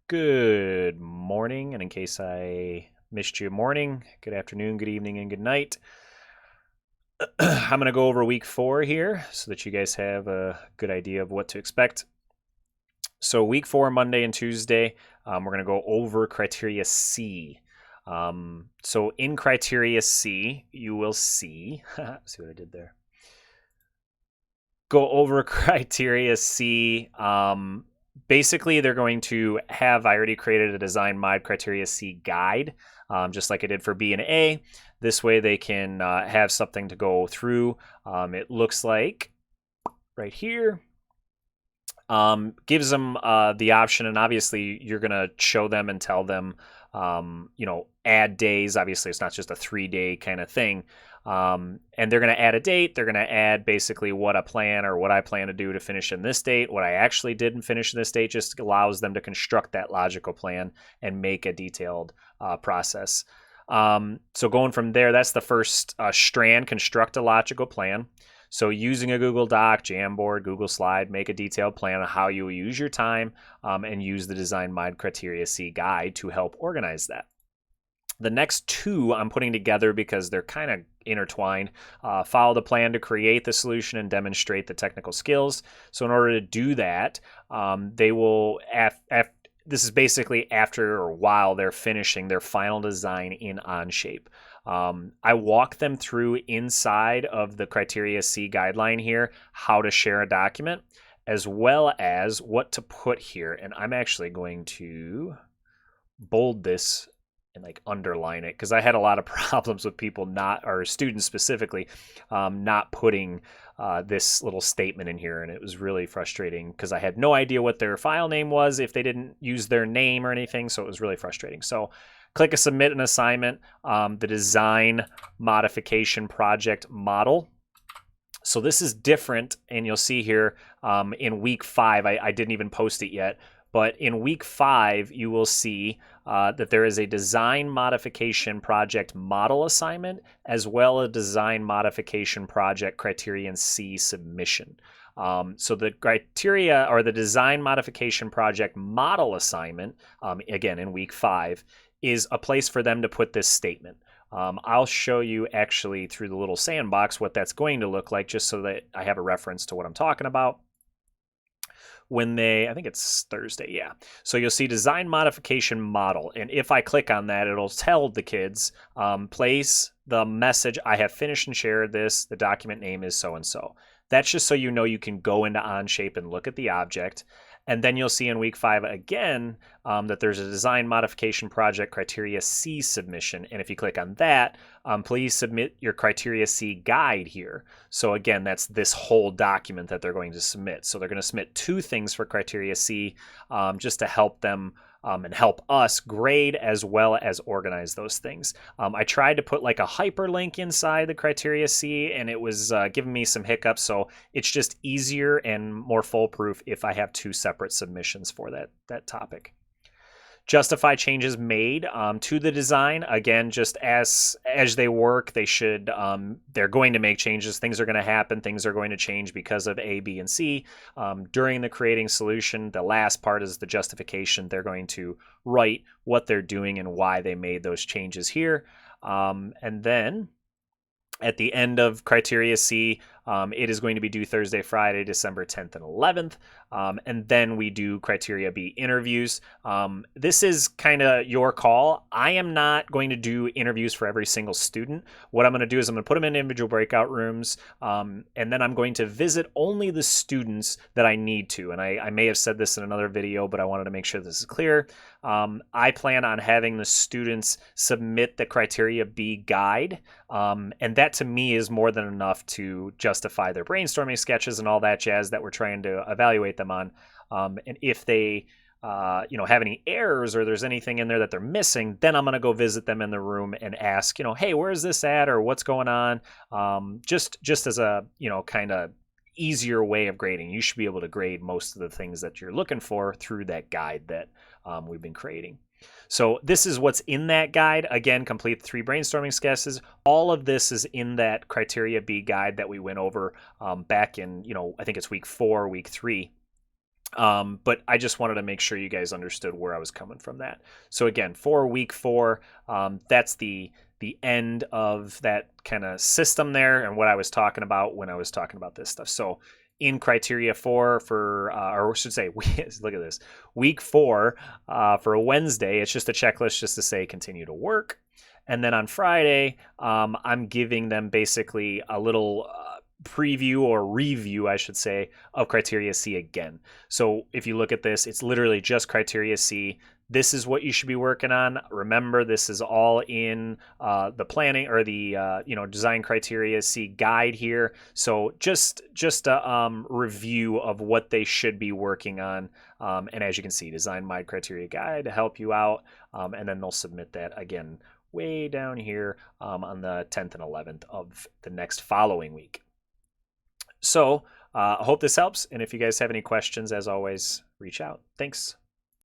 Good morning, and in case I missed you, morning, good afternoon, good evening, and good night. I'm going to go over week 4 here so that you guys have a good idea of what to expect. So, week 4, Monday and Tuesday, we're going to go over criteria C. So, in criteria C, you will see, see what I did there. Go over criteria C. Basically, they're going to have, I already created a design mod criteria C guide, just like I did for B and A. This way they can have something to go through. It looks like right here. Gives them the option, and obviously you're going to show them and tell them, add days. Obviously, it's not just a 3-day kind of thing. And they're going to add a date. They're going to add basically what I plan to do to finish in this date. What I actually did and finish in this date just allows them to construct that logical plan and make a detailed process. So going from there, that's the first strand, construct a logical plan. So using a Google Doc, Jamboard, Google Slide, make a detailed plan on how you will use your time and use the Design Mod Criteria C guide to help organize that. The next two I'm putting together because they're kind of intertwined. Follow the plan to create the solution and demonstrate the technical skills. So in order to do that, they will, this is basically after or while they're finishing their final design in Onshape. I walk them through inside of the Criteria C guideline here, how to share a document, as well as what to put here. And I'm actually going to bold this and underline it because I had a lot of problems with people or students specifically, not putting this little statement in here. And it was really frustrating because I had no idea what their file name was if they didn't use their name or anything. So it was really frustrating. So click a submit an assignment, the design modification project model. So this is different, and you'll see here in week 5, I didn't even post it yet, but in week 5, you will see that there is a design modification project model assignment as well as design modification project criterion C submission. So the criteria or the design modification project model assignment, again in week 5, is a place for them to put this statement. I'll show you actually through the little sandbox what that's going to look like just so that I have a reference to what I'm talking about. I think it's Thursday, yeah. So you'll see design modification model. And if I click on that, it'll tell the kids, place the message, I have finished and shared this, the document name is so-and-so. That's just so you know you can go into Onshape and look at the object. And then you'll see in week 5 again that there's a design modification project criteria C submission. And if you click on that, please submit your criteria C guide here. So again, that's this whole document that they're going to submit. So they're going to submit 2 things for criteria C just to help them and help us grade as well as organize those things. I tried to put like a hyperlink inside the criteria C and it was giving me some hiccups. So it's just easier and more foolproof if I have 2 separate submissions for that topic. Justify changes made to the design. Again, just as they work, they're going to make changes. Things are going to happen. Things are going to change because of A, B, and C. During the creating solution, the last part is the justification. They're going to write what they're doing and why they made those changes here. And then at the end of criteria C, it is going to be due Thursday, Friday, December 10th and 11th. And then we do criteria B interviews. This is kind of your call. I am not going to do interviews for every single student. What I'm going to do is I'm going to put them in individual breakout rooms. And then I'm going to visit only the students that I need to. And I may have said this in another video, but I wanted to make sure this is clear. I plan on having the students submit the criteria B guide. And that to me is more than enough to justify their brainstorming sketches and all that jazz that we're trying to evaluate them on. And if they have any errors or there's anything in there that they're missing, then I'm going to go visit them in the room and ask, hey, where's this at or what's going on? Just as a, kind of easier way of grading. You should be able to grade most of the things that you're looking for through that guide that we've been creating. So this is what's in that guide. Again, complete 3 brainstorming sketches. All of this is in that criteria B guide that we went over back in, I think it's week 4, week 3. But I just wanted to make sure you guys understood where I was coming from that. So again, for week 4, that's the end of that kind of system there, and what I was talking about when I was talking about this stuff. So in criteria 4 for, or I should say, look at this, week 4 for a Wednesday, it's just a checklist just to say continue to work. And then on Friday, I'm giving them basically a little preview or review, I should say, of criteria C again. So if you look at this, it's literally just criteria C. This is what you should be working on. Remember, this is all in the planning or the design criteria C guide here. So just a review of what they should be working on. And as you can see, design my criteria guide to help you out. And then they'll submit that again way down here on the 10th and 11th of the next following week. So I hope this helps. And if you guys have any questions, as always, reach out. Thanks.